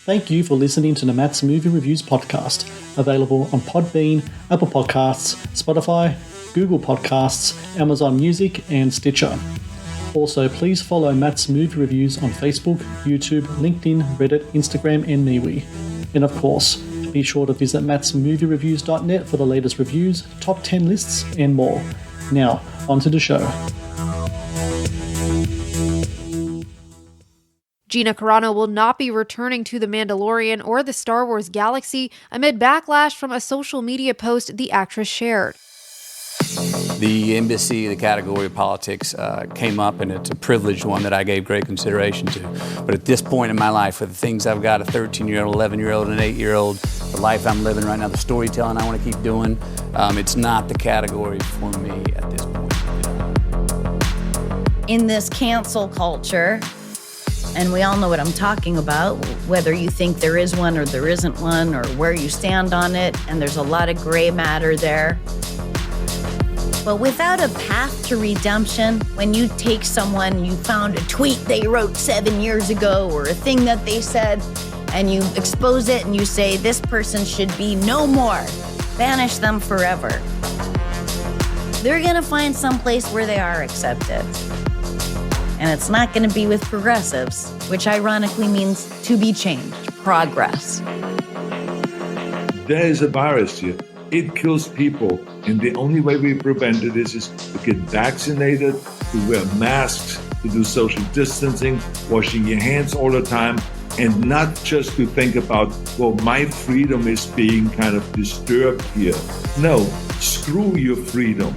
Thank you for listening to the Matt's Movie Reviews podcast, available on Podbean, Apple Podcasts, Spotify, Google Podcasts, Amazon Music, and Stitcher. Also, please follow Matt's Movie Reviews on Facebook, YouTube, LinkedIn, Reddit, Instagram, and MeWe. And of course, be sure to visit mattsmoviereviews.net for the latest reviews, top 10 lists, and more. Now, on to the show. Gina Carano will not be returning to The Mandalorian or the Star Wars galaxy amid backlash from a social media post the actress shared. The embassy, the category of politics came up, and it's a privileged one that I gave great consideration to. But at this point in my life, with the things I've got, a 13-year-old, 11-year-old, and an 8-year-old, the life I'm living right now, the storytelling I want to keep doing, it's not the category for me at this point. In this cancel culture, and we all know what I'm talking about, whether you think there is one or there isn't one, or where you stand on it, and there's a lot of gray matter there. But without a path to redemption, when you take someone, you found a tweet they wrote 7 years ago or a thing that they said, and you expose it and you say, this person should be no more, banish them forever. They're gonna find some place where they are accepted. And it's not gonna be with progressives, which ironically means to be changed, progress. There is a virus here. It kills people, and the only way we prevent it is to get vaccinated, to wear masks, to do social distancing, washing your hands all the time, and not just to think about, well, my freedom is being kind of disturbed here. No, screw your freedom.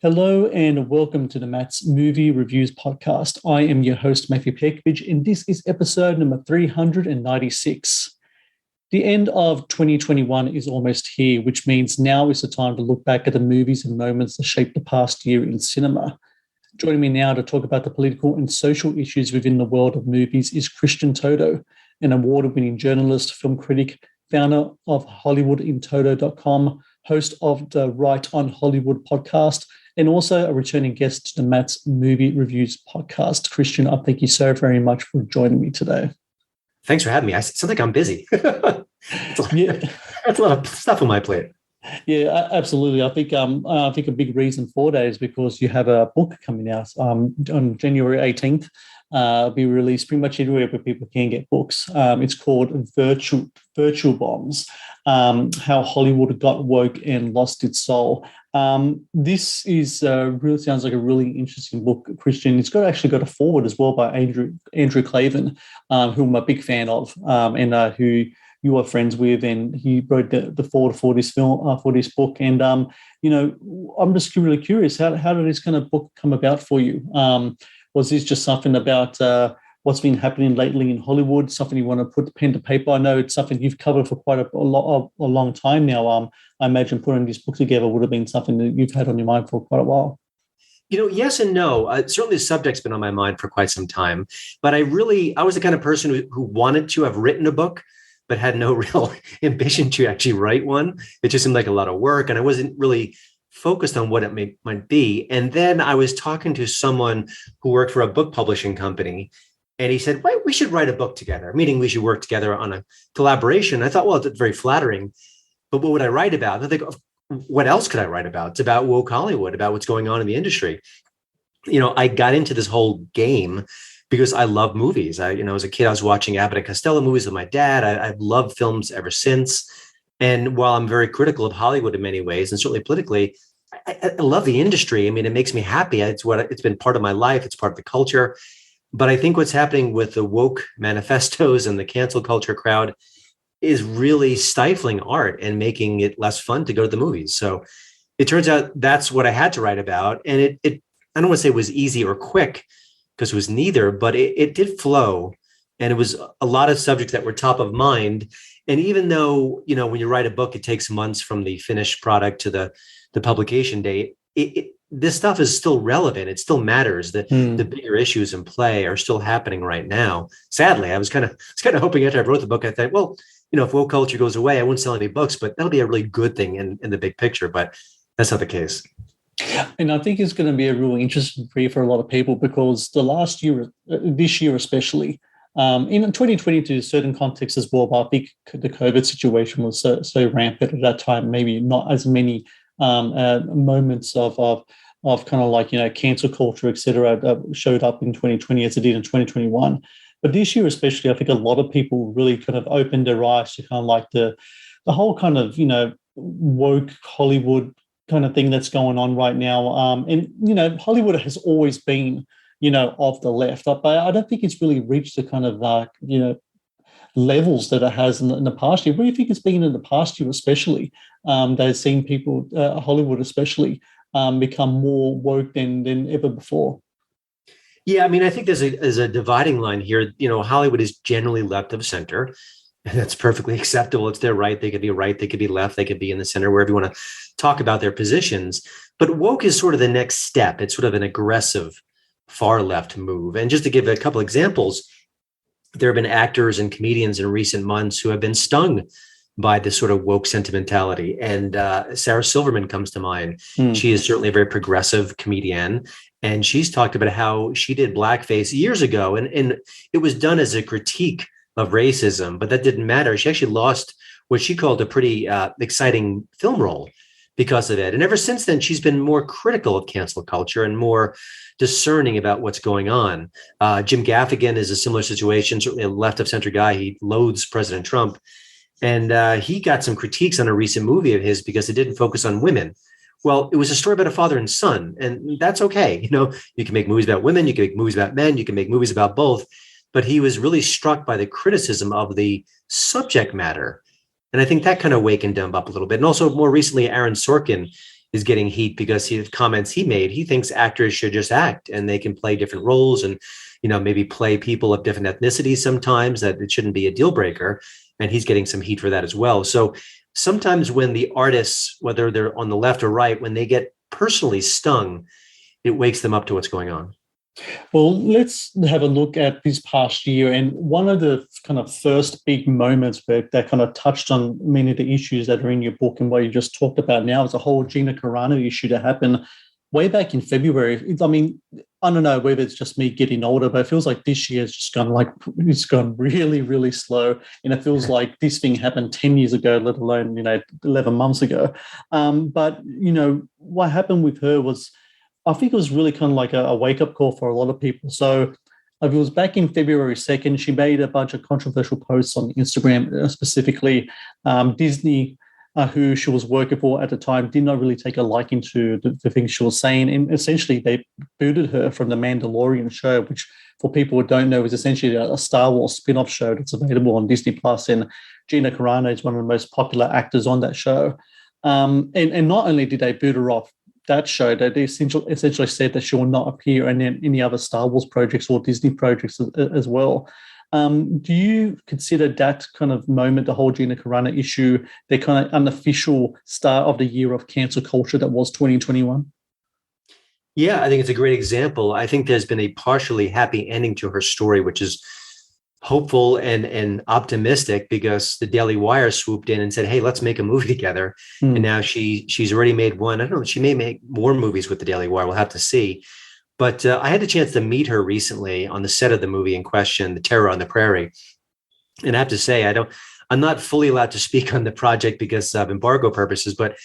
Hello and welcome to the Matt's Movie Reviews podcast. I am your host, Matthew Pejkovic, and this is episode number 396. The end of 2021 is almost here, which means now is the time to look back at the movies and moments that shaped the past year in cinema. Joining me now to talk about the political and social issues within the world of movies is Christian Toto, an award-winning journalist, film critic, founder of HollywoodInToto.com, host of the Right on Hollywood podcast, and also a returning guest to the Matt's Movie Reviews podcast. Christian, I thank you so very much for joining me today. Thanks for having me. I sound like I'm busy. That's a lot of stuff on my plate. Yeah, absolutely. I think a big reason for that is because you have a book coming out on January 18th. Be released pretty much everywhere where people can get books. It's called Virtual Bombs, How Hollywood Got Woke and Lost Its Soul. This is really sounds like a really interesting book, Christian. It's actually got a foreword as well by Andrew Klavan, who I'm a big fan of, and who you are friends with, and he wrote the foreword for this film, for this book. And I'm just really curious, how did this kind of book come about for you? Was this just something about what's been happening lately in Hollywood, something you want to put pen to paper? I know it's something you've covered for quite a long time now. I imagine putting this book together would have been something that you've had on your mind for quite a while. Yes and no. Certainly the subject's been on my mind for quite some time, but I was the kind of person who wanted to have written a book, but had no real ambition to actually write one. It just seemed like a lot of work, and I wasn't really focused on what it might be. And then I was talking to someone who worked for a book publishing company, and he said, "Wait, we should write a book together, meaning we should work together on a collaboration." I thought, well, it's very flattering, but what would I write about? And I think, what else could I write about? It's about woke Hollywood, about what's going on in the industry. I got into this whole game because I love movies. As a kid, I was watching Abbott and Costello movies with my dad. I've loved films ever since. And while I'm very critical of Hollywood in many ways, and certainly politically, I love the industry. I mean, it makes me happy. It's been part of my life. It's part of the culture. But I think what's happening with the woke manifestos and the cancel culture crowd is really stifling art and making it less fun to go to the movies. So it turns out that's what I had to write about. And it I don't want to say it was easy or quick, because it was neither, but it did flow. And it was a lot of subjects that were top of mind. And even though, when you write a book, it takes months from the finished product to the publication date, this stuff is still relevant. It still matters. The bigger issues in play are still happening right now. Sadly, I was kind of hoping after I wrote the book, I thought, well, if woke culture goes away, I won't sell any books, but that'll be a really good thing in the big picture. But that's not the case. And I think it's going to be a really interesting period for a lot of people, because the last year, this year especially, in 2020 to a certain context as well, but I think the COVID situation was so rampant at that time, maybe not as many moments of kind of like, cancel culture, et cetera, showed up in 2020 as it did in 2021. But this year especially, I think a lot of people really kind of opened their eyes to kind of like the whole kind of, woke Hollywood kind of thing that's going on right now. And Hollywood has always been, of the left, but I don't think it's really reached the kind of, levels that it has in the past year. What do you think it's been in the past year especially? They've seen people, Hollywood especially, become more woke than ever before. Yeah, I mean, I think there's a dividing line here. Hollywood is generally left of center, and that's perfectly acceptable. It's their right. They could be right. They could be left. They could be in the center, wherever you want to talk about their positions. But woke is sort of the next step. It's sort of an aggressive far left move. And just to give a couple examples, there have been actors and comedians in recent months who have been stung by this sort of woke sentimentality. And Sarah Silverman comes to mind. She is certainly a very progressive comedian. And she's talked about how she did blackface years ago. And it was done as a critique of racism, but that didn't matter. She actually lost what she called a pretty exciting film role because of it. And ever since then, she's been more critical of cancel culture and more discerning about what's going on. Jim Gaffigan is a similar situation, certainly a left of center guy. He loathes President Trump. And he got some critiques on a recent movie of his because it didn't focus on women. Well, it was a story about a father and son, and that's okay. You can make movies about women, you can make movies about men, you can make movies about both. But he was really struck by the criticism of the subject matter. And I think that kind of wakened him up a little bit. And also more recently, Aaron Sorkin is getting heat because of comments he made. He thinks actors should just act and they can play different roles and, maybe play people of different ethnicities sometimes, that it shouldn't be a deal breaker. And he's getting some heat for that as well. So sometimes when the artists, whether they're on the left or right, when they get personally stung, it wakes them up to what's going on. Well, let's have a look at this past year. And one of the kind of first big moments that kind of touched on many of the issues that are in your book and what you just talked about now is the whole Gina Carano issue that happened way back in February. I mean, I don't know whether it's just me getting older, but it feels like this year has just it's gone really, really slow. And it feels like this thing happened 10 years ago, let alone, 11 months ago. But what happened with her was, I think it was really kind of like a wake-up call for a lot of people. So it was back in February 2nd. She made a bunch of controversial posts on Instagram, specifically Disney, who she was working for at the time, did not really take a liking to the things she was saying. And essentially, they booted her from the Mandalorian show, which for people who don't know is essentially a Star Wars spin-off show that's available on Disney+. And Gina Carano is one of the most popular actors on that show. And not only did they boot her off that show, that they essentially said that she will not appear in any other Star Wars projects or Disney projects as well. Do you consider that kind of moment, the whole Gina Carano issue, the kind of unofficial start of the year of cancel culture that was 2021? Yeah, I think it's a great example. I think there's been a partially happy ending to her story, which is hopeful and optimistic, because the Daily Wire swooped in and said, hey, let's make a movie together. And now she's already made one. I don't know, she may make more movies with the Daily Wire. We'll have to see. But I had the chance to meet her recently on the set of the movie in question, The Terror on the Prairie. And I have to say, I'm not fully allowed to speak on the project because of embargo purposes, but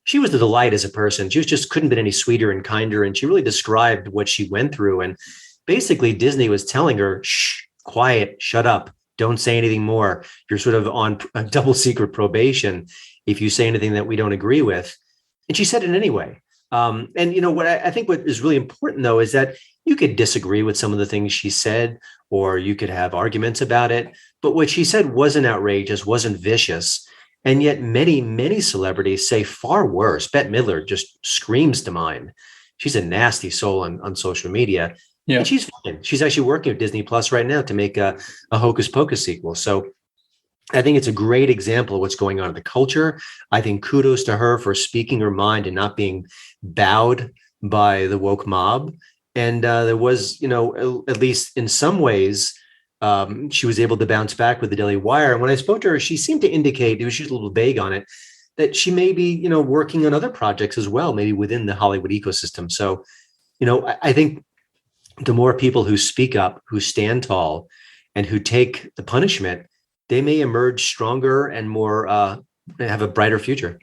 she was a delight as a person. She just couldn't have been any sweeter and kinder. And she really described what she went through. And basically Disney was telling her, shh, quiet, shut up, don't say anything more. You're sort of on a double secret probation if you say anything that we don't agree with. And she said it anyway. And what I think what is really important, though, is that you could disagree with some of the things she said, or you could have arguments about it. But what she said wasn't outrageous, wasn't vicious. And yet many, many celebrities say far worse. Bette Midler just screams to mind. She's a nasty soul on social media. Yeah. And she's fine. She's actually working with Disney Plus right now to make a Hocus Pocus sequel. So I think it's a great example of what's going on in the culture. I think kudos to her for speaking her mind and not being bowed by the woke mob. And there was, at least in some ways, she was able to bounce back with the Daily Wire. And when I spoke to her, she seemed to indicate, she was a little vague on it, that she may be, working on other projects as well, maybe within the Hollywood ecosystem. So, I think the more people who speak up, who stand tall, and who take the punishment, they may emerge stronger and more, have a brighter future.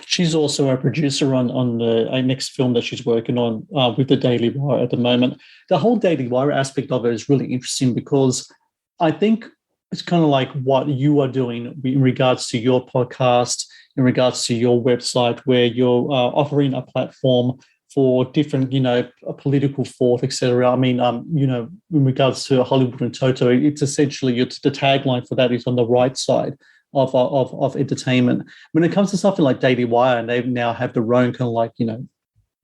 She's also a producer on the next film that she's working on with the Daily Wire at the moment. The whole Daily Wire aspect of it is really interesting because I think it's kind of like what you are doing in regards to your podcast, in regards to your website, where you're offering a platform for different, a political thought, etc. I mean, in regards to Hollywood and Toto, it's essentially the tagline for that is on the right side of entertainment. When it comes to something like Daily Wire, and they now have their own kind of like,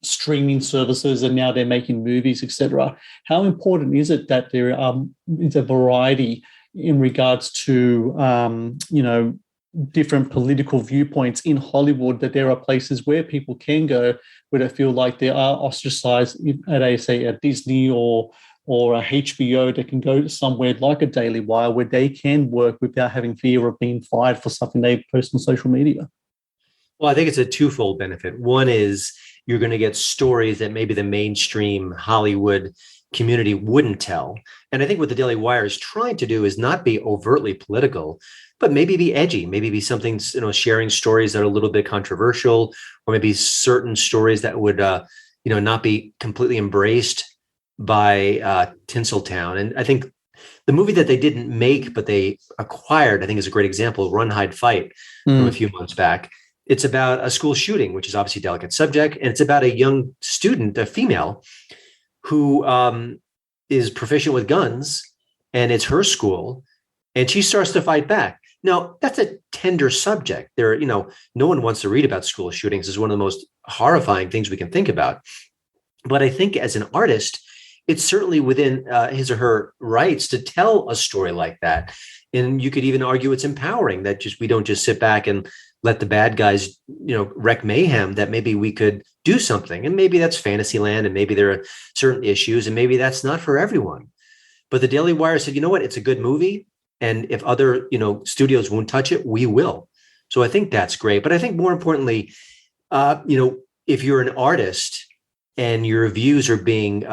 streaming services, and now they're making movies, etc. How important is it that there is a variety in regards to, different political viewpoints in Hollywood, that there are places where people can go where they feel like they are ostracized at a Disney or a HBO, they can go to somewhere like a Daily Wire where they can work without having fear of being fired for something they post on social media? Well, I think it's a twofold benefit. One is you're going to get stories that maybe the mainstream Hollywood community wouldn't tell. And I think what the Daily Wire is trying to do is not be overtly political, but maybe be edgy, maybe be something, sharing stories that are a little bit controversial, or maybe certain stories that would, not be completely embraced by Tinseltown. And I think the movie that they didn't make, but they acquired, I think is a great example, Run, Hide, Fight, from a few months back. It's about a school shooting, which is obviously a delicate subject. And it's about a young student, a female, who is proficient with guns, and it's her school, and she starts to fight back. Now, that's a tender subject. No one wants to read about school shootings. It's one of the most horrifying things we can think about. But I think as an artist, it's certainly within his or her rights to tell a story like that. And you could even argue it's empowering that we don't just sit back and let the bad guys, wreak mayhem, that maybe we could do something. And maybe that's Fantasyland, and maybe there are certain issues, and maybe that's not for everyone. But the Daily Wire said, what, it's a good movie. And if other, studios won't touch it, we will. So I think that's great. But I think more importantly, if you're an artist and your views are being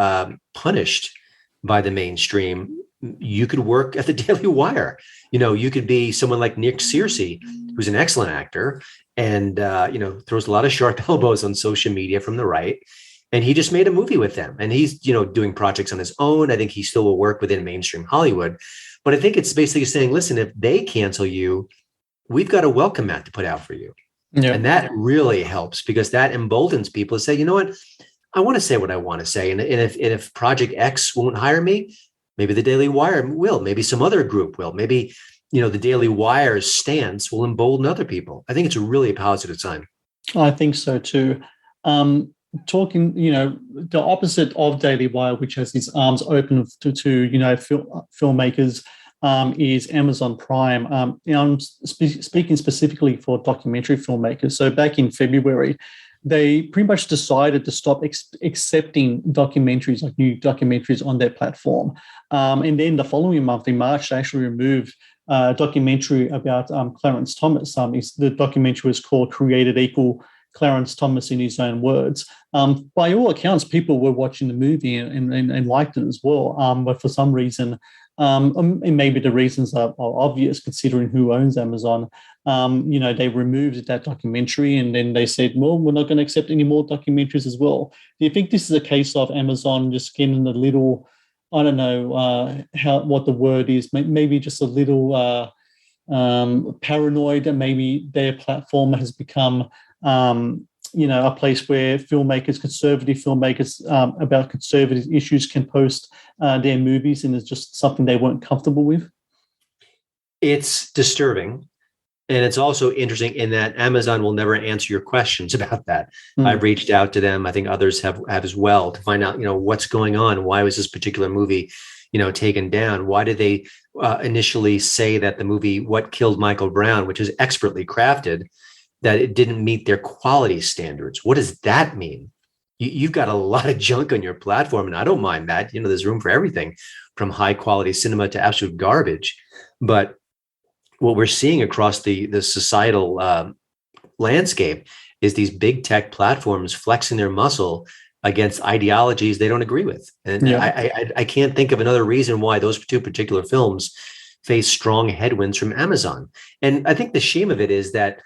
punished by the mainstream, you could work at the Daily Wire. You could be someone like Nick Searcy, who's an excellent actor and, throws a lot of sharp elbows on social media from the right. And he just made a movie with them, and he's, doing projects on his own. I think he still will work within mainstream Hollywood. But I think it's basically saying, listen, if they cancel you, we've got a welcome mat to put out for you. Yeah. And that really helps, because that emboldens people to say, what, I want to say what I want to say. And if Project X won't hire me, maybe the Daily Wire will, maybe some other group will, maybe, the Daily Wire's stance will embolden other people. I think it's really a positive sign. I think so too. Talking, the opposite of Daily Wire, which has its arms open to filmmakers, is Amazon Prime. I'm speaking specifically for documentary filmmakers. So back in February, they pretty much decided to stop accepting documentaries, like new documentaries, on their platform. And then the following month, in March, they actually removed a documentary about Clarence Thomas. The documentary was called Created Equal, Clarence Thomas in His Own Words. By all accounts, people were watching the movie and liked it as well. But for some reason, and maybe the reasons are obvious considering who owns Amazon, they removed that documentary, and then they said, well, we're not going to accept any more documentaries as well. Do you think this is a case of Amazon just getting a little, I don't know what the word is, maybe just a little paranoid, and maybe their platform has become a place where conservative filmmakers about conservative issues can post their movies, and it's just something they weren't comfortable with? It's disturbing. And it's also interesting in that Amazon will never answer your questions about that. I've reached out to them. I think others have as well, to find out, what's going on. Why was this particular movie, taken down? Why did they initially say that the movie What Killed Michael Brown, which is expertly crafted, that it didn't meet their quality standards? What does that mean? You've got a lot of junk on your platform, and I don't mind that. There's room for everything. from high quality cinema to absolute garbage. But what we're seeing across the societal landscape is these big tech platforms flexing their muscle against ideologies they don't agree with. And I can't think of another reason why those two particular films face strong headwinds from Amazon. And I think the shame of it is that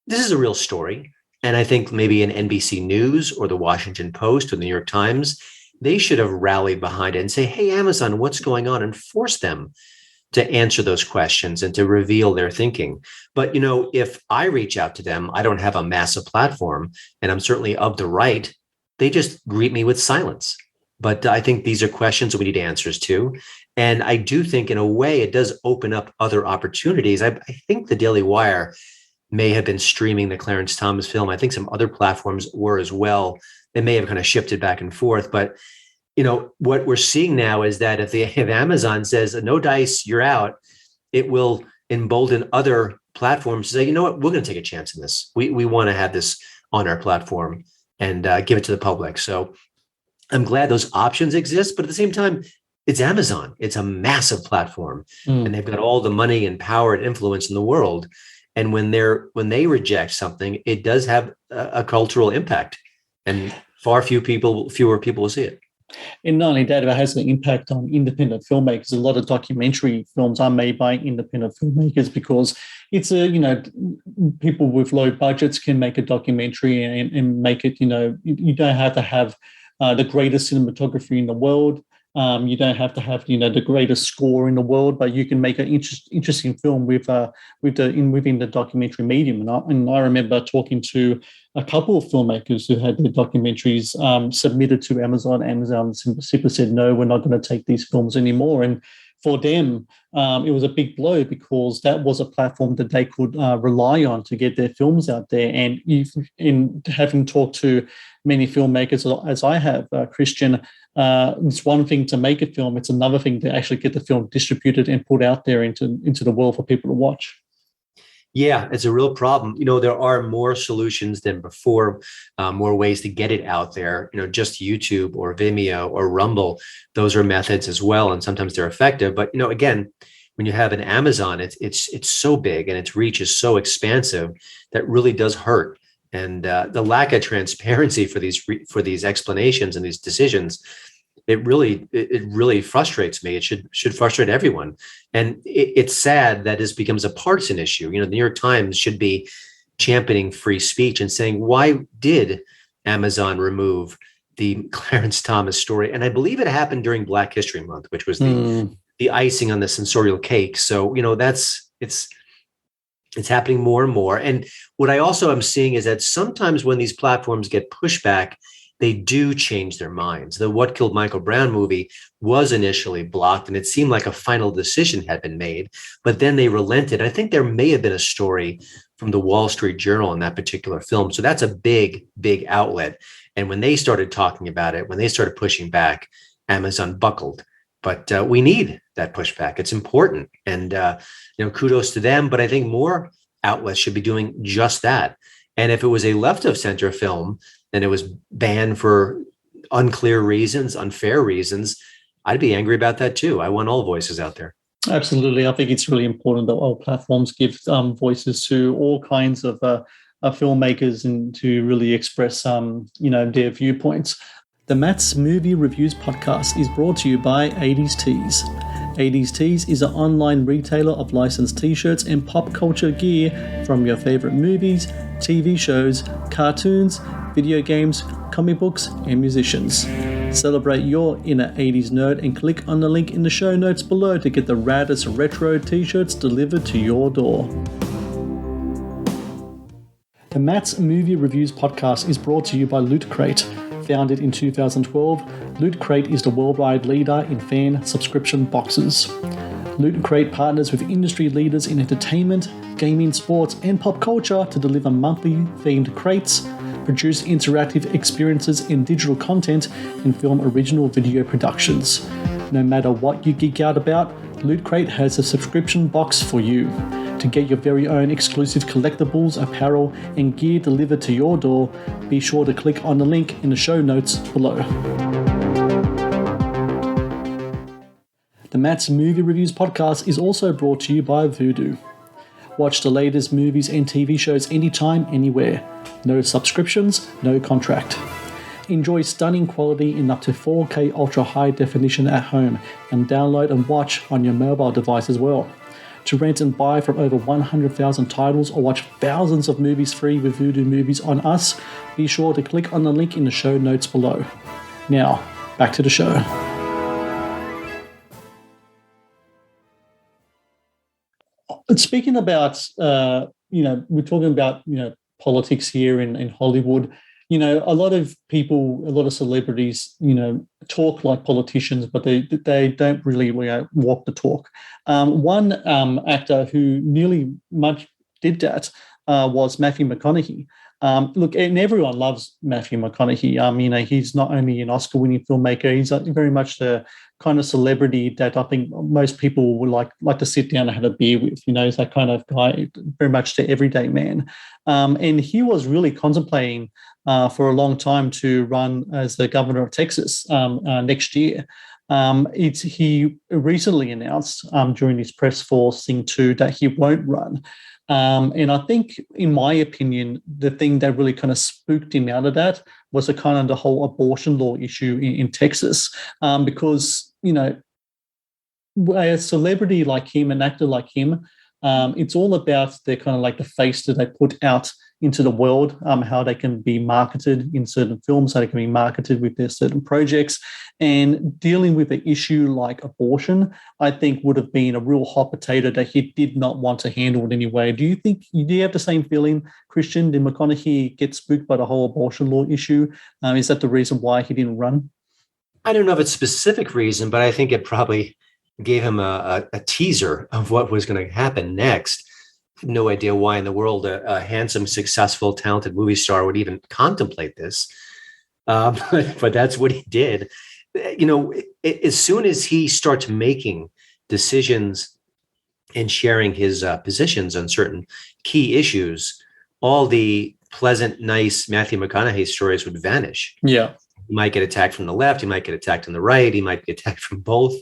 this is a real story. And I think maybe an NBC News or the Washington Post or the New York Times, they should have rallied behind it and say, hey, Amazon, what's going on? And force them to answer those questions and to reveal their thinking. But, if I reach out to them, I don't have a massive platform, and I'm certainly of the right. They just greet me with silence. But I think these are questions that we need answers to. And I do think in a way it does open up other opportunities. I think the Daily Wire may have been streaming the Clarence Thomas film. I think some other platforms were as well. They may have kind of shifted back and forth. But, what we're seeing now is that if Amazon says, no dice, you're out, it will embolden other platforms to say, you know what, we're going to take a chance in this. We want to have this on our platform and give it to the public. So I'm glad those options exist. But at the same time, it's Amazon. It's a massive platform, and they've got all the money and power and influence in the world. And when they reject something, it does have a cultural impact, and fewer people will see it. And not only that, it has an impact on independent filmmakers. A lot of documentary films are made by independent filmmakers because it's people with low budgets can make a documentary and make it, you don't have to have the greatest cinematography in the world. You don't have to have the greatest score in the world, but you can make an interesting film within the documentary medium. And I remember talking to a couple of filmmakers who had their documentaries submitted to Amazon. Amazon simply said, no, we're not going to take these films anymore. And for them, it was a big blow because that was a platform that they could rely on to get their films out there. And in having talked to many filmmakers, as I have, Christian, it's one thing to make a film. It's another thing to actually get the film distributed and put out there into the world for people to watch. Yeah, it's a real problem. There are more solutions than before, more ways to get it out there. Just YouTube or Vimeo or Rumble, those are methods as well, and sometimes they're effective. But again, when you have an Amazon, it's so big and its reach is so expansive that really does hurt. And the lack of transparency for these explanations and these decisions, it really frustrates me. It should frustrate everyone. And it's sad that this becomes a partisan issue. The New York Times should be championing free speech and saying, why did Amazon remove the Clarence Thomas story? And I believe it happened during Black History Month, which was the icing on the sensorial cake. So, it's happening more and more. And what I also am seeing is that sometimes when these platforms get pushback, they do change their minds. The What Killed Michael Brown movie was initially blocked, and it seemed like a final decision had been made, but then they relented. I think there may have been a story from the Wall Street Journal in that particular film. So that's a big, big outlet. And when they started talking about it, when they started pushing back, Amazon buckled. But we need that pushback. It's important. And, kudos to them. But I think more outlets should be doing just that. And if it was a left of center film, and it was banned for unclear reasons, unfair reasons, I'd be angry about that too. I want all voices out there. Absolutely. I think it's really important that all platforms give voices to all kinds of filmmakers and to really express, their viewpoints. The Matt's Movie Reviews podcast is brought to you by 80s Tees. 80s Tees is an online retailer of licensed t-shirts and pop culture gear from your favorite movies, TV shows, cartoons, video games, comic books, and musicians. Celebrate your inner 80s nerd and click on the link in the show notes below to get the raddest retro t-shirts delivered to your door. The Matt's Movie Reviews podcast is brought to you by Loot Crate. Founded in 2012, Loot Crate is the worldwide leader in fan subscription boxes. Loot Crate partners with industry leaders in entertainment, gaming, sports, and pop culture to deliver monthly themed crates, produce interactive experiences in digital content, and film original video productions. No matter what you geek out about, Loot Crate has a subscription box for you. To get your very own exclusive collectibles, apparel, and gear delivered to your door, be sure to click on the link in the show notes below. The Matt's Movie Reviews podcast is also brought to you by Vudu. Watch the latest movies and TV shows anytime, anywhere. No subscriptions, no contract. Enjoy stunning quality in up to 4K ultra high definition at home and download and watch on your mobile device as well. To rent and buy from over 100,000 titles or watch thousands of movies free with Vudu Movies on us, be sure to click on the link in the show notes below. Now, back to the show. Speaking about, we're talking about, politics here in Hollywood. A lot of people, a lot of celebrities, talk like politicians, but they don't really walk the talk. One actor who nearly much did that was Matthew McConaughey. Look, and everyone loves Matthew McConaughey. He's not only an Oscar-winning filmmaker, he's very much the kind of celebrity that I think most people would like to sit down and have a beer with. He's that kind of guy, very much the everyday man. And he was really contemplating for a long time to run as the governor of Texas next year. He recently announced during his press forcing too that he won't run. And I think, in my opinion, the thing that really kind of spooked him out of that was the whole abortion law issue in Texas, because, a celebrity like him, an actor like him, it's all about the kind of like the face that they put out into the world, how they can be marketed in certain films, how they can be marketed with their certain projects. And dealing with an issue like abortion, I think would have been a real hot potato that he did not want to handle in any way. Do you have the same feeling, Christian? Did McConaughey get spooked by the whole abortion law issue? Is that the reason why he didn't run? I don't know if it's a specific reason, but I think it probably gave him a teaser of what was going to happen next. No idea why in the world a handsome, successful, talented movie star would even contemplate this. But that's what he did. As soon as he starts making decisions and sharing his positions on certain key issues, all the pleasant, nice Matthew McConaughey stories would vanish. Yeah. He might get attacked from the left. He might get attacked on the right. He might be attacked from both.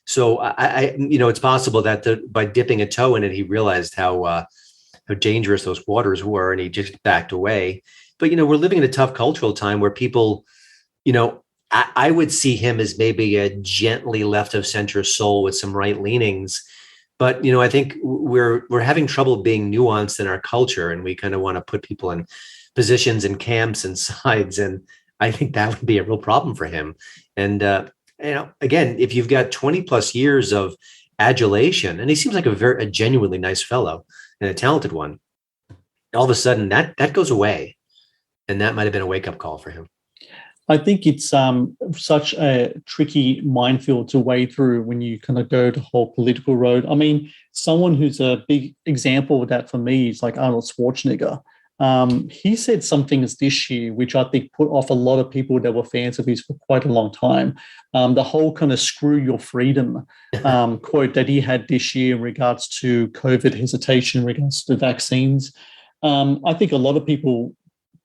So it's possible that by dipping a toe in it, he realized how dangerous those waters were, and he just backed away. But we're living in a tough cultural time where people, I would see him as maybe a gently left of center soul with some right leanings. But I think we're having trouble being nuanced in our culture, and we kind of want to put people in positions and camps and sides, and I think that would be a real problem for him. And again, if you've got 20 plus years of adulation, and he seems like a genuinely nice fellow and a talented one, all of a sudden that goes away. And that might've been a wake up call for him. I think it's such a tricky minefield to wade through when you kind of go the whole political road. I mean, someone who's a big example of that for me is like Arnold Schwarzenegger. He said some things this year which I think put off a lot of people that were fans of his for quite a long time. The whole kind of "screw your freedom" quote that he had this year in regards to COVID hesitation, in regards to vaccines. I think a lot of people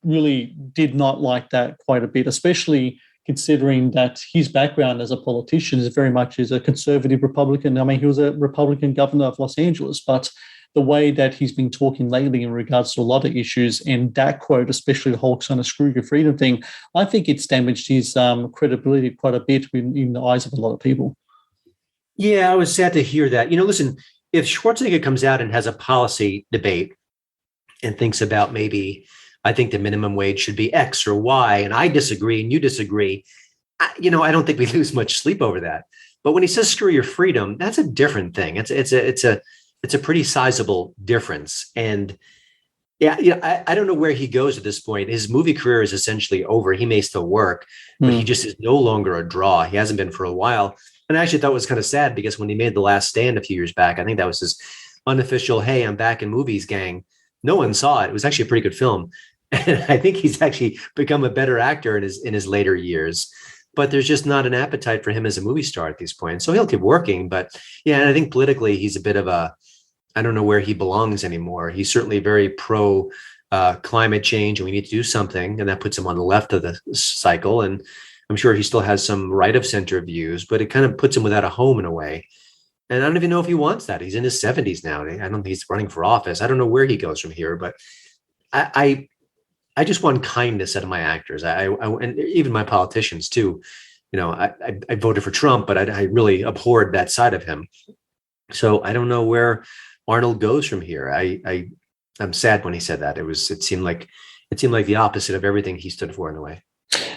really did not like that quite a bit, especially considering that his background as a politician is very much as a conservative Republican. I mean, he was a Republican governor of Los Angeles, but the way that he's been talking lately in regards to a lot of issues, and that quote, especially the whole kind of "screw your freedom" thing, I think it's damaged his credibility quite a bit in the eyes of a lot of people. Yeah, I was sad to hear that. Listen, if Schwarzenegger comes out and has a policy debate and thinks about maybe, I think the minimum wage should be X or Y, and I disagree and you disagree, I don't think we lose much sleep over that. But when he says "screw your freedom," that's a different thing. It's a pretty sizable difference. And I don't know where he goes at this point. His movie career is essentially over. He may still work, but he just is no longer a draw. He hasn't been for a while. And I actually thought it was kind of sad because when he made The Last Stand a few years back, I think that was his unofficial, "Hey, I'm back in movies, gang." No one saw it. It was actually a pretty good film. And I think he's actually become a better actor in his later years. But there's just not an appetite for him as a movie star at this point. So he'll keep working. But yeah, and I think politically he's a bit of I don't know where he belongs anymore. He's certainly very pro climate change, and we need to do something. And that puts him on the left of the cycle. And I'm sure he still has some right of center views, but it kind of puts him without a home in a way. And I don't even know if he wants that. He's in his 70s now. I don't think he's running for office. I don't know where he goes from here, but I just want kindness out of my actors. And even my politicians too. I voted for Trump, but I really abhorred that side of him. So I don't know where Arnold goes from here. I'm sad when he said that. It seemed like the opposite of everything he stood for in a way.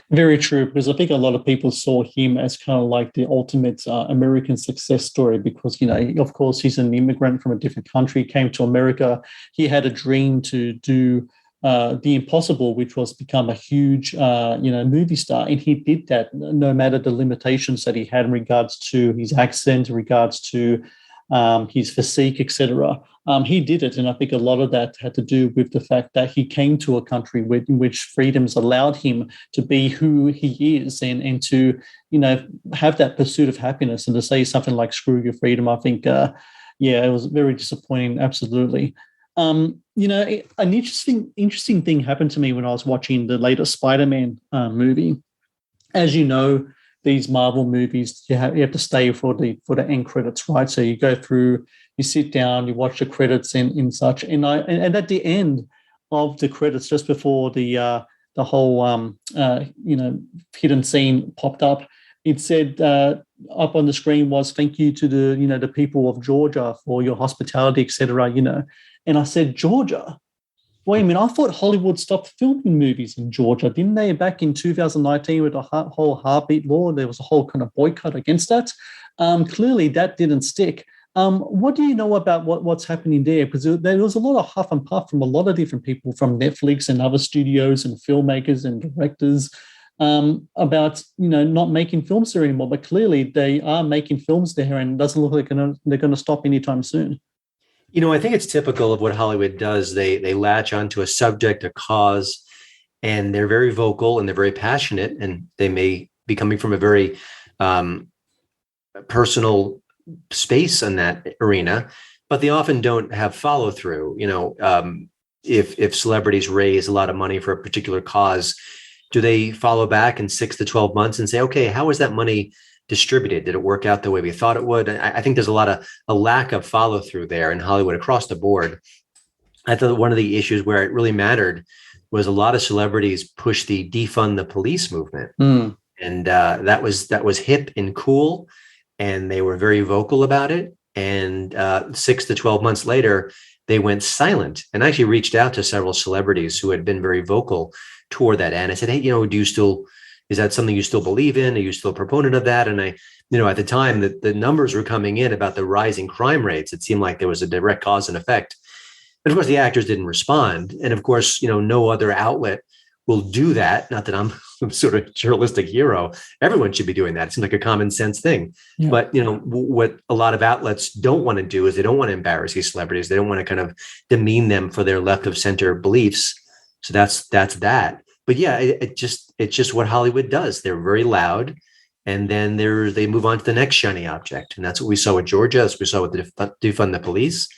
Very true, because I think a lot of people saw him as kind of like the ultimate American success story because, of course, he's an immigrant from a different country, came to America. He had a dream to do the impossible, which was become a huge, movie star. And he did that no matter the limitations that he had in regards to his accent, in regards to his physique, etc. He did it. And I think a lot of that had to do with the fact that he came to a country in which freedoms allowed him to be who he is and to, have that pursuit of happiness. And to say something like screw your freedom, I think, it was very disappointing. Absolutely. An interesting thing happened to me when I was watching the latest Spider-Man movie. As you know, these Marvel movies, you have to stay for the end credits, right? So you go through, you sit down, you watch the credits and such. And at the end of the credits, just before the whole hidden scene popped up, it said up on the screen was thank you to the people of Georgia for your hospitality, etc. And I said, Georgia? Wait a minute, I thought Hollywood stopped filming movies in Georgia. Didn't they back in 2019 with the whole heartbeat law? There was a whole kind of boycott against that. Clearly, that didn't stick. What do you know about what's happening there? Because there was a lot of huff and puff from a lot of different people from Netflix and other studios and filmmakers and directors about, not making films there anymore. But clearly, they are making films there and it doesn't look like they're going to stop anytime soon. I think it's typical of what Hollywood does. They latch onto a subject, a cause, and they're very vocal and they're very passionate, and they may be coming from a very personal space in that arena, but they often don't have follow through. If celebrities raise a lot of money for a particular cause, do they follow back in 6 to 12 months and say, okay, how was that money distributed? Did it work out the way we thought it would? I think there's a lack of follow through there in Hollywood across the board. I thought one of the issues where it really mattered was a lot of celebrities pushed the defund the police movement. And that was hip and cool. And they were very vocal about it. And 6 to 12 months later, they went silent and actually reached out to several celebrities who had been very vocal toward that end. I said, hey, is that something you still believe in? Are you still a proponent of that? And at the time the numbers were coming in about the rising crime rates. It seemed like there was a direct cause and effect. But of course, the actors didn't respond. And of course, no other outlet will do that. Not that I'm some sort of journalistic hero. Everyone should be doing that. It seems like a common sense thing. Yeah. But, what a lot of outlets don't want to do is they don't want to embarrass these celebrities. They don't want to kind of demean them for their left of center beliefs. So that's that. But yeah, it's just what Hollywood does. They're very loud, and then they move on to the next shiny object, and that's what we saw with Georgia. That's what we saw with defund the police.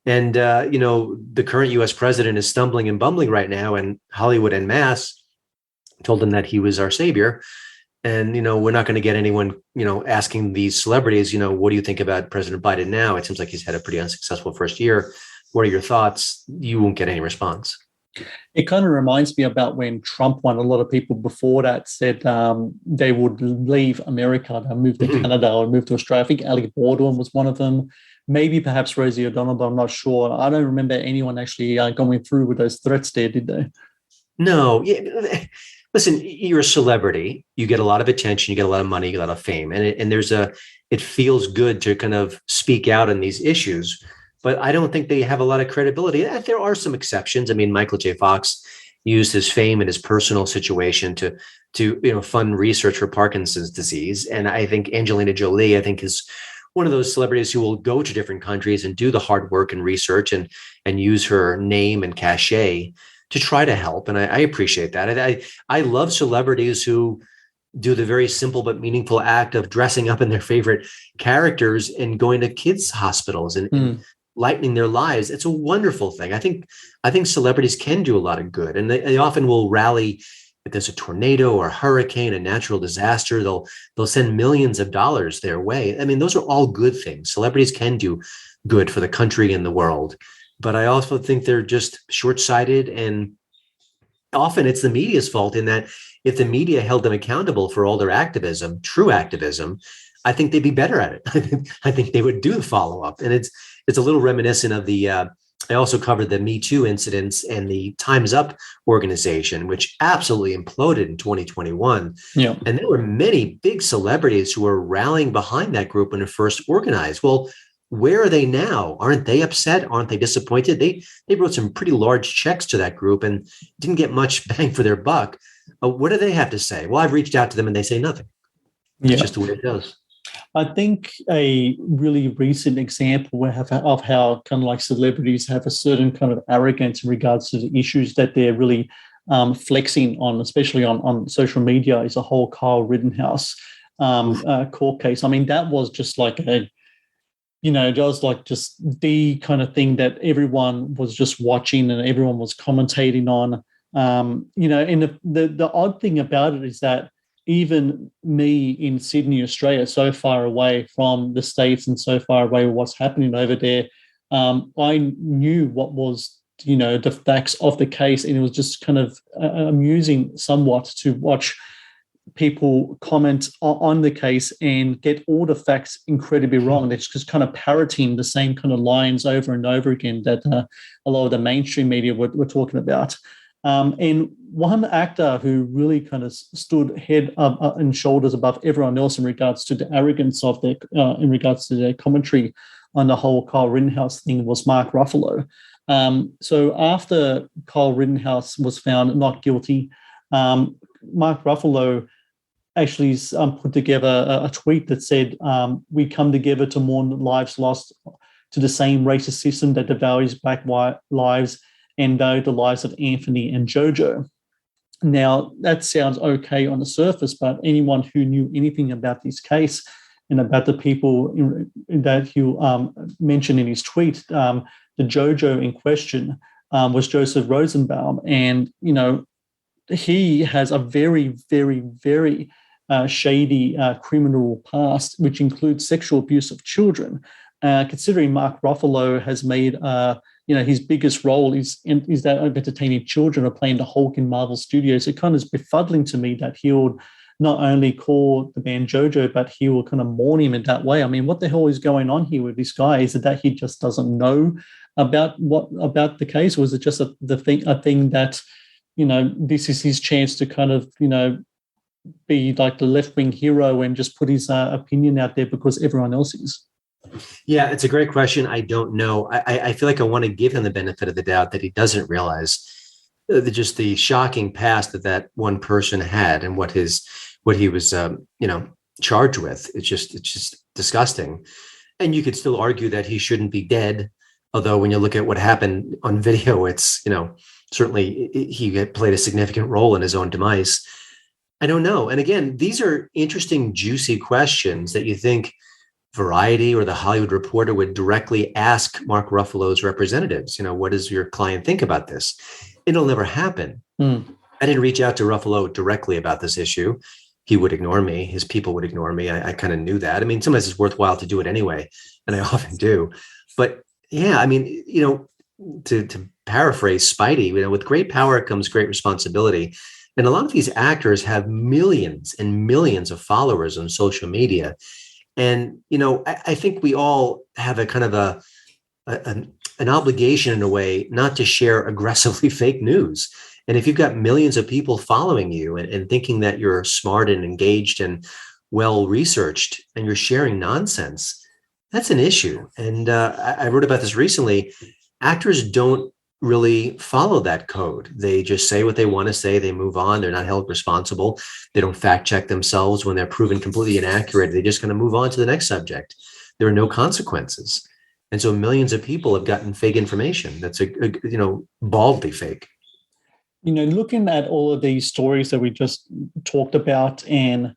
And the current U.S. president is stumbling and bumbling right now, and Hollywood en masse told him that he was our savior. And we're not going to get anyone asking these celebrities, what do you think about President Biden now? It seems like he's had a pretty unsuccessful first year. What are your thoughts? You won't get any response. It kind of reminds me about when Trump won. A lot of people before that said they would leave America, they'll move to Canada or move to Australia. I think Ali Baldwin was one of them. Maybe perhaps Rosie O'Donnell, but I'm not sure. I don't remember anyone actually going through with those threats there, did they? No. Yeah. Listen, you're a celebrity. You get a lot of attention. You get a lot of money. You get a lot of fame. And it feels good to kind of speak out on these issues. But I don't think they have a lot of credibility. There are some exceptions. I mean, Michael J. Fox used his fame and his personal situation to fund research for Parkinson's disease. And I think Angelina Jolie, is one of those celebrities who will go to different countries and do the hard work and research and use her name and cachet to try to help. And I appreciate that. I love celebrities who do the very simple but meaningful act of dressing up in their favorite characters and going to kids' hospitals and lightening their lives. It's a wonderful thing. I think celebrities can do a lot of good, and they often will rally if there's a tornado or a hurricane, a natural disaster, they'll send millions of dollars their way. I mean, those are all good things. Celebrities can do good for the country and the world. But I also think they're just short-sighted, and often it's the media's fault in that if the media held them accountable for all their activism, true activism, I think they'd be better at it. I think they would do the follow-up. And it's a little reminiscent of the, I also covered the Me Too incidents and the Time's Up organization, which absolutely imploded in 2021. Yeah. And there were many big celebrities who were rallying behind that group when it first organized. Well, where are they now? Aren't they upset? Aren't they disappointed? They wrote some pretty large checks to that group and didn't get much bang for their buck. What do they have to say? Well, I've reached out to them and they say nothing. It's just the way it goes. I think a really recent example of how kind of like celebrities have a certain kind of arrogance in regards to the issues that they're really flexing on, especially on social media, is a whole Kyle Rittenhouse court case. I mean, that was just like just the kind of thing that everyone was just watching and everyone was commentating on. And the odd thing about it is that even me in Sydney, Australia, so far away from the States and so far away with what's happening over there, I knew what was, the facts of the case. And it was just kind of amusing somewhat to watch people comment on the case and get all the facts incredibly wrong. They're just kind of parroting the same kind of lines over and over again that a lot of the mainstream media were talking about. And one actor who really kind of stood head and shoulders above everyone else in regards to the arrogance of in regards to their commentary on the whole Kyle Rittenhouse thing was Mark Ruffalo. So after Kyle Rittenhouse was found not guilty, Mark Ruffalo actually put together a tweet that said, "We come together to mourn lives lost to the same racist system that devalues Black lives and value the lives of Anthony and Jojo." Now, that sounds okay on the surface, but anyone who knew anything about this case and about the people that he mentioned in his tweet, the Jojo in question was Joseph Rosenbaum. And, he has a very, very, very shady criminal past, which includes sexual abuse of children. Considering Mark Ruffalo has made his biggest role is that of entertaining children or playing the Hulk in Marvel Studios. It kind of is befuddling to me that he would not only call the man Jojo, but he will kind of mourn him in that way. I mean, what the hell is going on here with this guy? Is it that he just doesn't know about the case, or is it just a thing that, this is his chance to kind of, be like the left-wing hero and just put his opinion out there because everyone else is? Yeah, it's a great question. I don't know. I feel like I want to give him the benefit of the doubt that he doesn't realize just the shocking past that one person had and what he was charged with. It's just disgusting. And you could still argue that he shouldn't be dead. Although when you look at what happened on video, it's, certainly he had played a significant role in his own demise. I don't know. And again, these are interesting, juicy questions that you think Variety or the Hollywood Reporter would directly ask Mark Ruffalo's representatives. What does your client think about this? It'll never happen. I didn't reach out to Ruffalo directly about this issue. He would ignore me. His people would ignore me. I kind of knew that. I mean, sometimes it's worthwhile to do it anyway, and I often do. But yeah, I mean, to paraphrase Spidey, with great power comes great responsibility. And a lot of these actors have millions and millions of followers on social media. And, I think we all have a kind of an obligation in a way not to share aggressively fake news. And if you've got millions of people following you and thinking that you're smart and engaged and well-researched and you're sharing nonsense, that's an issue. And I wrote about this recently. Actors don't really follow that code. They just say what they want to say. They move on. They're not held responsible. They don't fact check themselves when they're proven completely inaccurate. They just kind of move on to the next subject. There are no consequences. And so millions of people have gotten fake information that's baldly fake. Looking at all of these stories that we just talked about and,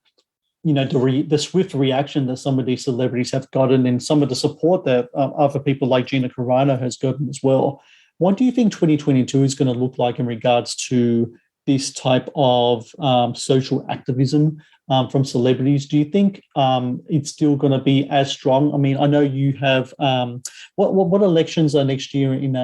the swift reaction that some of these celebrities have gotten and some of the support that other people like Gina Carano has gotten as well. What do you think 2022 is going to look like in regards to this type of social activism from celebrities, do you think it's still going to be as strong? I mean, I know you have what elections are next year in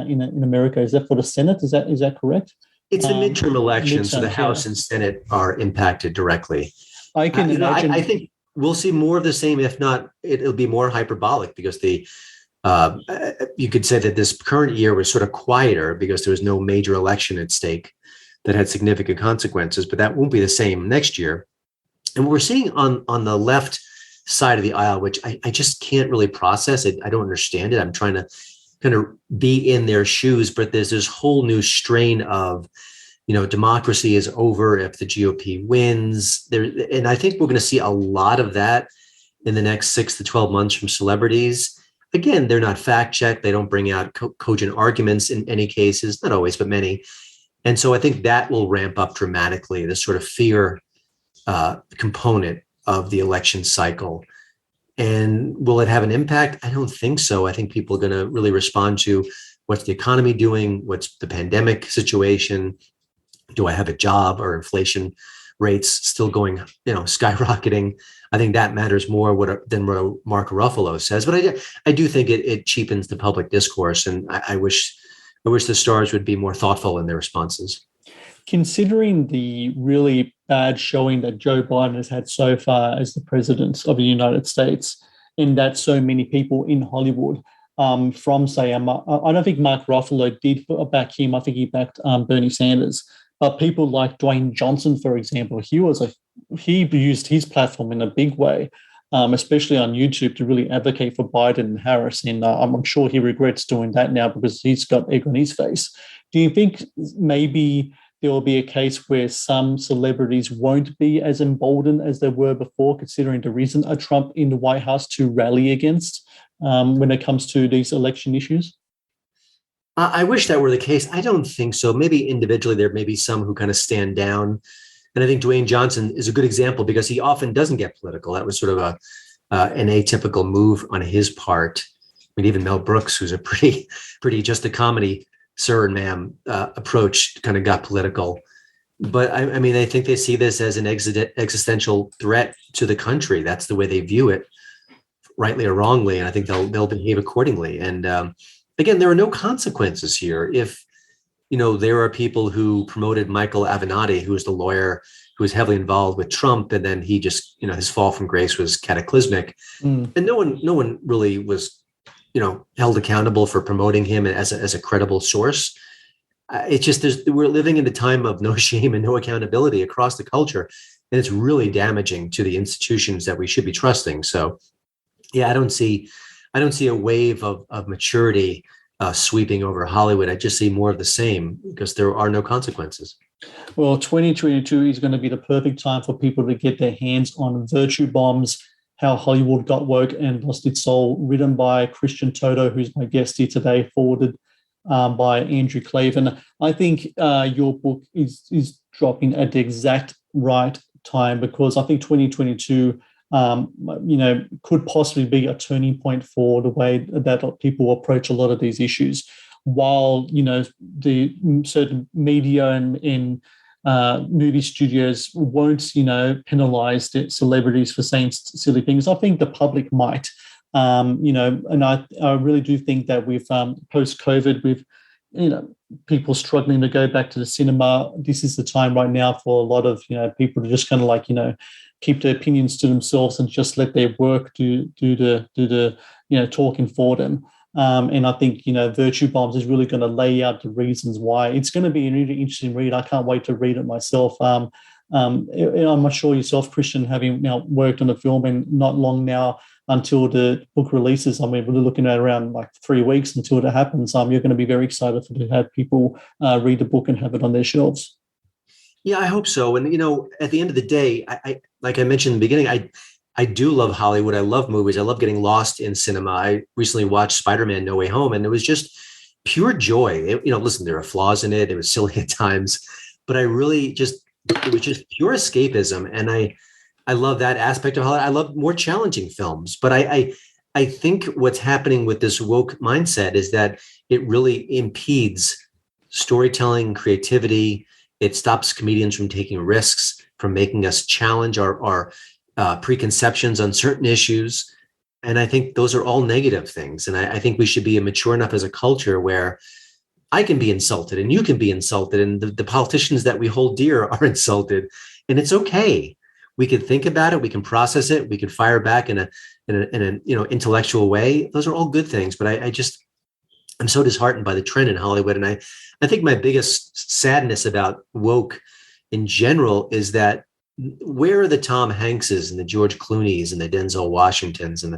America? Is that for the Senate? Is that correct? It's a midterm election, so the House yeah. and Senate are impacted directly. I can imagine. I think we'll see more of the same. If not, it'll be more hyperbolic because you could say that this current year was sort of quieter because there was no major election at stake that had significant consequences, but that won't be the same next year. And what we're seeing on the left side of the aisle, which I just can't really process it. I don't understand it. I'm trying to kind of be in their shoes, but there's this whole new strain of, democracy is over if the GOP wins. And I think we're going to see a lot of that in the next 6 to 12 months from celebrities. Again, they're not fact-checked. They don't bring out cogent arguments in any cases, not always, but many. And so I think that will ramp up dramatically, this sort of fear component of the election cycle. And will it have an impact? I don't think so. I think people are going to really respond to what's the economy doing? What's the pandemic situation? Do I have a job? Or inflation rates still going, skyrocketing? I think that matters more than what Mark Ruffalo says. But I do think it cheapens the public discourse. And I wish the stars would be more thoughtful in their responses. Considering the really bad showing that Joe Biden has had so far as the president of the United States, and that so many people in Hollywood, from say, I don't think Mark Ruffalo did back him. I think he backed Bernie Sanders. But people like Dwayne Johnson, for example, he used his platform in a big way, especially on YouTube, to really advocate for Biden and Harris. And I'm sure he regrets doing that now because he's got egg on his face. Do you think maybe there will be a case where some celebrities won't be as emboldened as they were before, considering there isn't a Trump in the White House to rally against when it comes to these election issues? I wish that were the case. I don't think so. Maybe individually, there may be some who kind of stand down. And I think Dwayne Johnson is a good example because he often doesn't get political. That was sort of an atypical move on his part. I mean, even Mel Brooks, who's a pretty just a comedy sir and ma'am approach, kind of got political. But I mean, I think they see this as an existential threat to the country. That's the way they view it, rightly or wrongly. And I think they'll behave accordingly. And again, there are no consequences here. If, there are people who promoted Michael Avenatti, who was the lawyer who was heavily involved with Trump, and then he just, his fall from grace was cataclysmic. And no one really was, held accountable for promoting him as a credible source. It's just we're living in a time of no shame and no accountability across the culture, and it's really damaging to the institutions that we should be trusting. So, yeah, I don't see a wave of maturity sweeping over Hollywood. I just see more of the same because there are no consequences. Well, 2022 is going to be the perfect time for people to get their hands on Virtue Bombs: How Hollywood Got Woke and Lost Its Soul, written by Christian Toto, who's my guest here today, forwarded by Andrew Clavin. I think your book is dropping at the exact right time because I think 2022 could possibly be a turning point for the way that people approach a lot of these issues. While, the certain media and movie studios won't, penalize the celebrities for saying silly things, I think the public might. And I really do think that with post-COVID, with, people struggling to go back to the cinema, this is the time right now for a lot of, people to just kind of keep their opinions to themselves and just let their work do the talking for them. And I think, Virtue Bombs is really going to lay out the reasons why. It's going to be a really interesting read. I can't wait to read it myself. I'm not sure yourself, Christian, having now worked on the film and not long now until the book releases. I mean, we're looking at around 3 weeks until it happens. You're going to be very excited to have people read the book and have it on their shelves. Yeah, I hope so. And, at the end of the day, I like I mentioned in the beginning, I do love Hollywood. I love movies. I love getting lost in cinema. I recently watched Spider-Man: No Way Home, and it was just pure joy. Listen, there are flaws in it. It was silly at times, but it was just pure escapism. And I love that aspect of Hollywood. I love more challenging films, but I think what's happening with this woke mindset is that it really impedes storytelling, creativity. It stops comedians from taking risks, from making us challenge our preconceptions on certain issues. And I think those are all negative things. And I think we should be mature enough as a culture where I can be insulted and you can be insulted, and the politicians that we hold dear are insulted, and it's okay. We can think about it, we can process it, we can fire back in a intellectual way. Those are all good things. But I'm so disheartened by the trend in Hollywood. And I think my biggest sadness about woke in general is that where are the Tom Hankses and the George Clooney's and the Denzel Washingtons and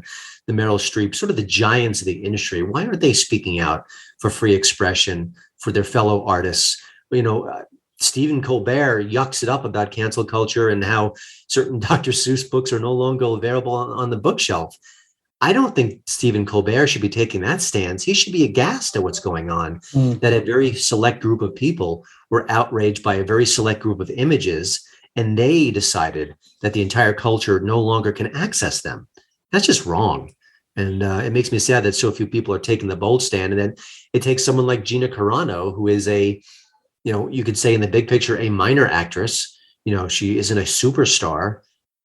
the Meryl Streep, sort of the giants of the industry? Why aren't they speaking out for free expression, for their fellow artists? Stephen Colbert yucks it up about cancel culture and how certain Dr. Seuss books are no longer available on the bookshelf. I don't think Stephen Colbert should be taking that stance. He should be aghast at what's going on, that a very select group of people were outraged by a very select group of images, and they decided that the entire culture no longer can access them. That's just wrong. And it makes me sad that so few people are taking the bold stand. And then it takes someone like Gina Carano, who is you could say in the big picture, a minor actress. She isn't a superstar,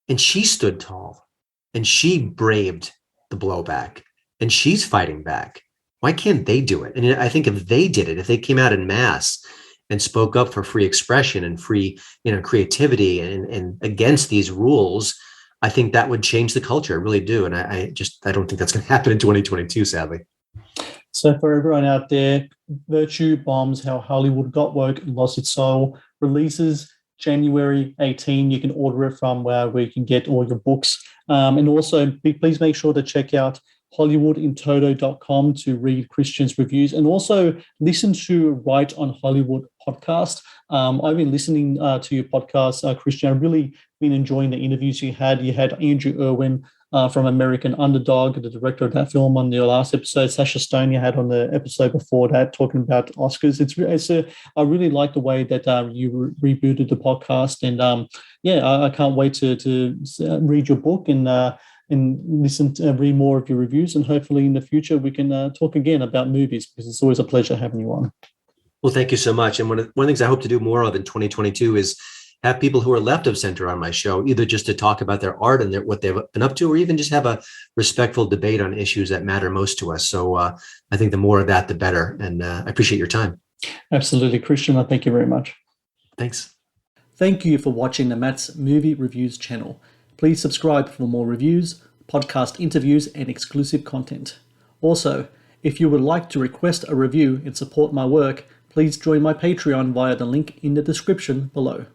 and she stood tall and she braved the blowback, and she's fighting back. Why can't they do it? And I think if they did it, if they came out in mass and spoke up for free expression and free, creativity and against these rules, I think that would change the culture. I really do. And I don't think that's going to happen in 2022, sadly. So for everyone out there, Virtue Bombs, How Hollywood Got Woke and Lost Its Soul releases January 18. You can order it from where you can get all your books. And also, please make sure to check out hollywoodintoto.com to read Christian's reviews, and also listen to Right on Hollywood podcast. I've been listening to your podcast, Christian. I've really been enjoying the interviews you had. You had Andrew Irwin from American Underdog, the director of that film, on your last episode. Sasha Stone you had on the episode before that, talking about Oscars. I really like the way that you rebooted the podcast, and I can't wait to read your book and listen to read more of your reviews, and hopefully in the future we can talk again about movies, because it's always a pleasure having you on. Well, thank you so much. And one of the things I hope to do more of in 2022 is have people who are left of center on my show, either just to talk about their art and what they've been up to, or even just have a respectful debate on issues that matter most to us. So I think the more of that, the better. And I appreciate your time. Absolutely, Christian. I thank you very much. Thanks. Thank you for watching the Matt's Movie Reviews channel. Please subscribe for more reviews, podcast interviews, and exclusive content. Also, if you would like to request a review and support my work, please join my Patreon via the link in the description below.